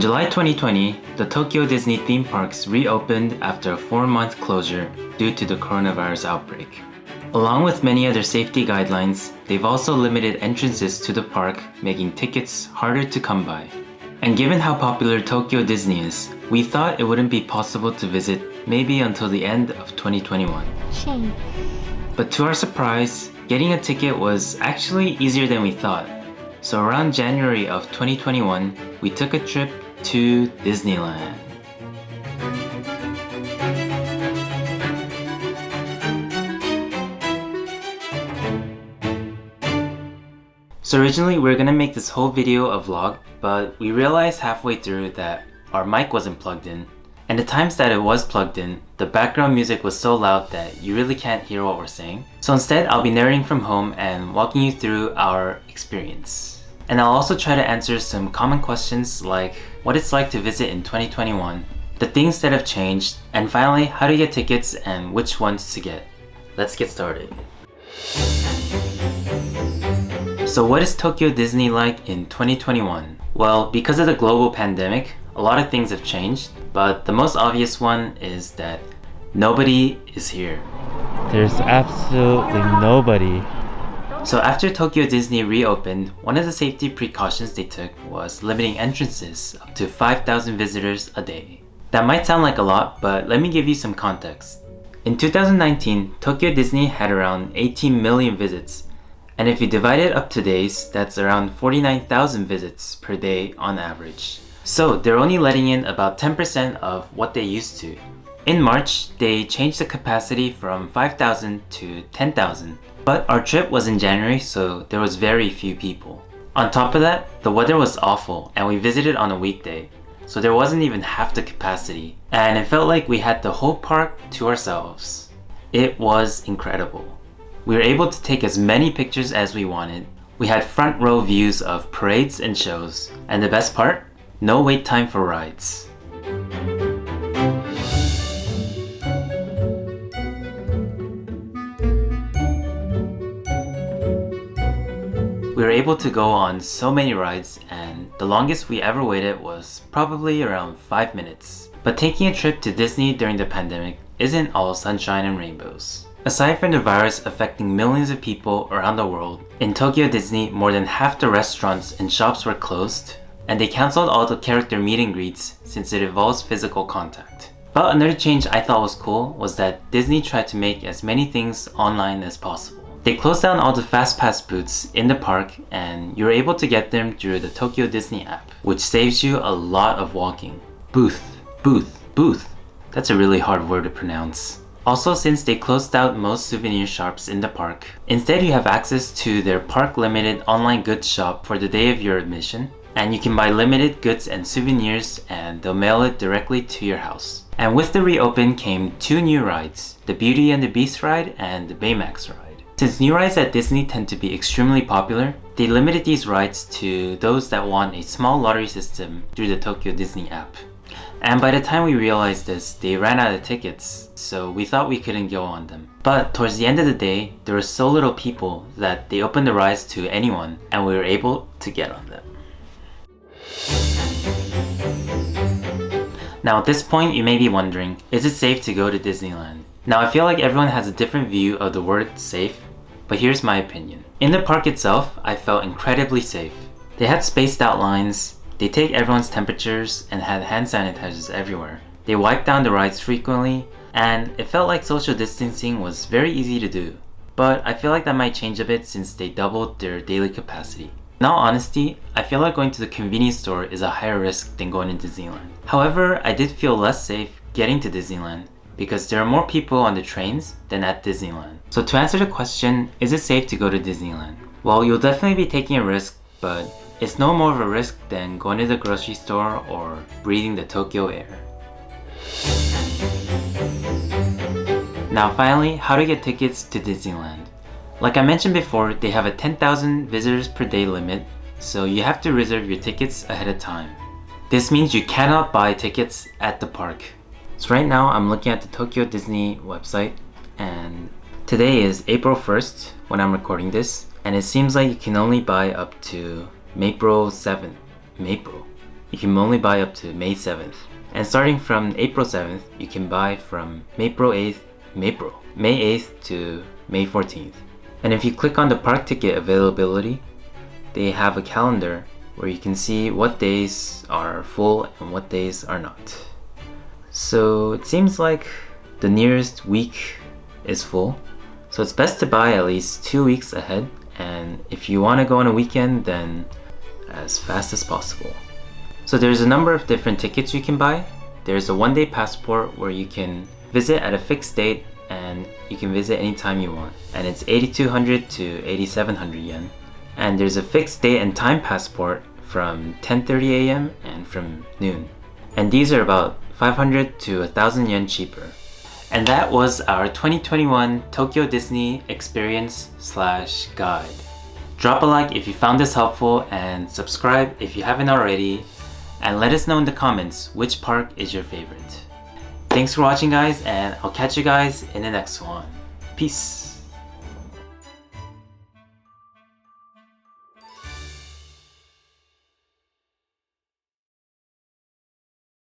July 2020, the Tokyo Disney theme parks reopened after a 4-month closure due to the coronavirus outbreak. Along with many other safety guidelines, they've also limited entrances to the park, making tickets harder to come by. And given how popular Tokyo Disney is, we thought it wouldn't be possible to visit maybe until the end of 2021. Shame. But to our surprise, getting a ticket was actually easier than we thought. So around January of 2021, we took a trip to Disneyland. So originally we were gonna make this whole video a vlog, but we realized halfway through that our mic wasn't plugged in. And the times that it was plugged in, the background music was so loud that you really can't hear what we're saying. So instead, I'll be narrating from home and walking you through our experience. And I'll also try to answer some common questions like what it's like to visit in 2021, the things that have changed, and finally, how to get tickets and which ones to get. Let's get started. So what is Tokyo Disney like in 2021? Well, because of the global pandemic, a lot of things have changed, but the most obvious one is that nobody is here. There's absolutely nobody. So after Tokyo Disney reopened, one of the safety precautions they took was limiting entrances up to 5,000 visitors a day. That might sound like a lot, but let me give you some context. In 2019, Tokyo Disney had around 18 million visits, and if you divide it up to days, that's around 49,000 visits per day on average. So they're only letting in about 10% of what they used to. In March, they changed the capacity from 5,000 to 10,000. But our trip was in January, so there was very few people. On top of that, the weather was awful and we visited on a weekday, so there wasn't even half the capacity. And it felt like we had the whole park to ourselves. It was incredible. We were able to take as many pictures as we wanted. We had front row views of parades and shows. And the best part? No wait time for rides. We were able to go on so many rides, and the longest we ever waited was probably around 5 minutes. But taking a trip to Disney during the pandemic isn't all sunshine and rainbows. Aside from the virus affecting millions of people around the world, in Tokyo Disney more than half the restaurants and shops were closed, and they cancelled all the character meet and greets since it involves physical contact. But another change I thought was cool was that Disney tried to make as many things online as possible. They closed down all the FastPass booths in the park, and you're able to get them through the Tokyo Disney app, which saves you a lot of walking. Booth. That's a really hard word to pronounce. Also, since they closed out most souvenir shops in the park, instead you have access to their park limited online goods shop for the day of your admission, and you can buy limited goods and souvenirs and they'll mail it directly to your house. And with the reopen came 2 new rides, the Beauty and the Beast ride and the Baymax ride. Since new rides at Disney tend to be extremely popular, they limited these rides to those that want a small lottery system through the Tokyo Disney app. And by the time we realized this, they ran out of tickets, so we thought we couldn't go on them. But towards the end of the day, there were so little people that they opened the rides to anyone, and we were able to get on them. Now at this point, you may be wondering, is it safe to go to Disneyland? Now I feel like everyone has a different view of the word safe, but here's my opinion. In the park itself, I felt incredibly safe. They had spaced out lines, they take everyone's temperatures and had hand sanitizers everywhere. They wiped down the rides frequently, and it felt like social distancing was very easy to do. But I feel like that might change a bit since they doubled their daily capacity. In all honesty, I feel like going to the convenience store is a higher risk than going to Disneyland. However, I did feel less safe getting to Disneyland because there are more people on the trains than at Disneyland. So to answer the question, is it safe to go to Disneyland? Well, you'll definitely be taking a risk, but it's no more of a risk than going to the grocery store or breathing the Tokyo air. Now finally, how to get tickets to Disneyland. Like I mentioned before, they have a 10,000 visitors per day limit, so you have to reserve your tickets ahead of time. This means you cannot buy tickets at the park. So right now I'm looking at the Tokyo Disney website, and today is April 1st when I'm recording this, and it seems like you can only buy up to April 7th. you can only buy up to May 7th. And starting from April 7th, you can buy from May 8th to May 14th. And if you click on the park ticket availability, they have a calendar where you can see what days are full and what days are not. So it seems like the nearest week is full. So it's best to buy at least 2 weeks ahead. And if you want to go on a weekend, then as fast as possible. So there's a number of different tickets you can buy. There's a one-day passport where you can visit at a fixed date and you can visit anytime you want. And it's 8,200 to 8,700 yen. And there's a fixed date and time passport from 10:30 a.m. and from noon. And these are about 500 to 1,000 yen cheaper. And that was our 2021 Tokyo Disney Experience/Guide. Drop a like if you found this helpful and subscribe if you haven't already, and let us know in the comments which park is your favorite. Thanks for watching guys, and I'll catch you guys in the next one. Peace!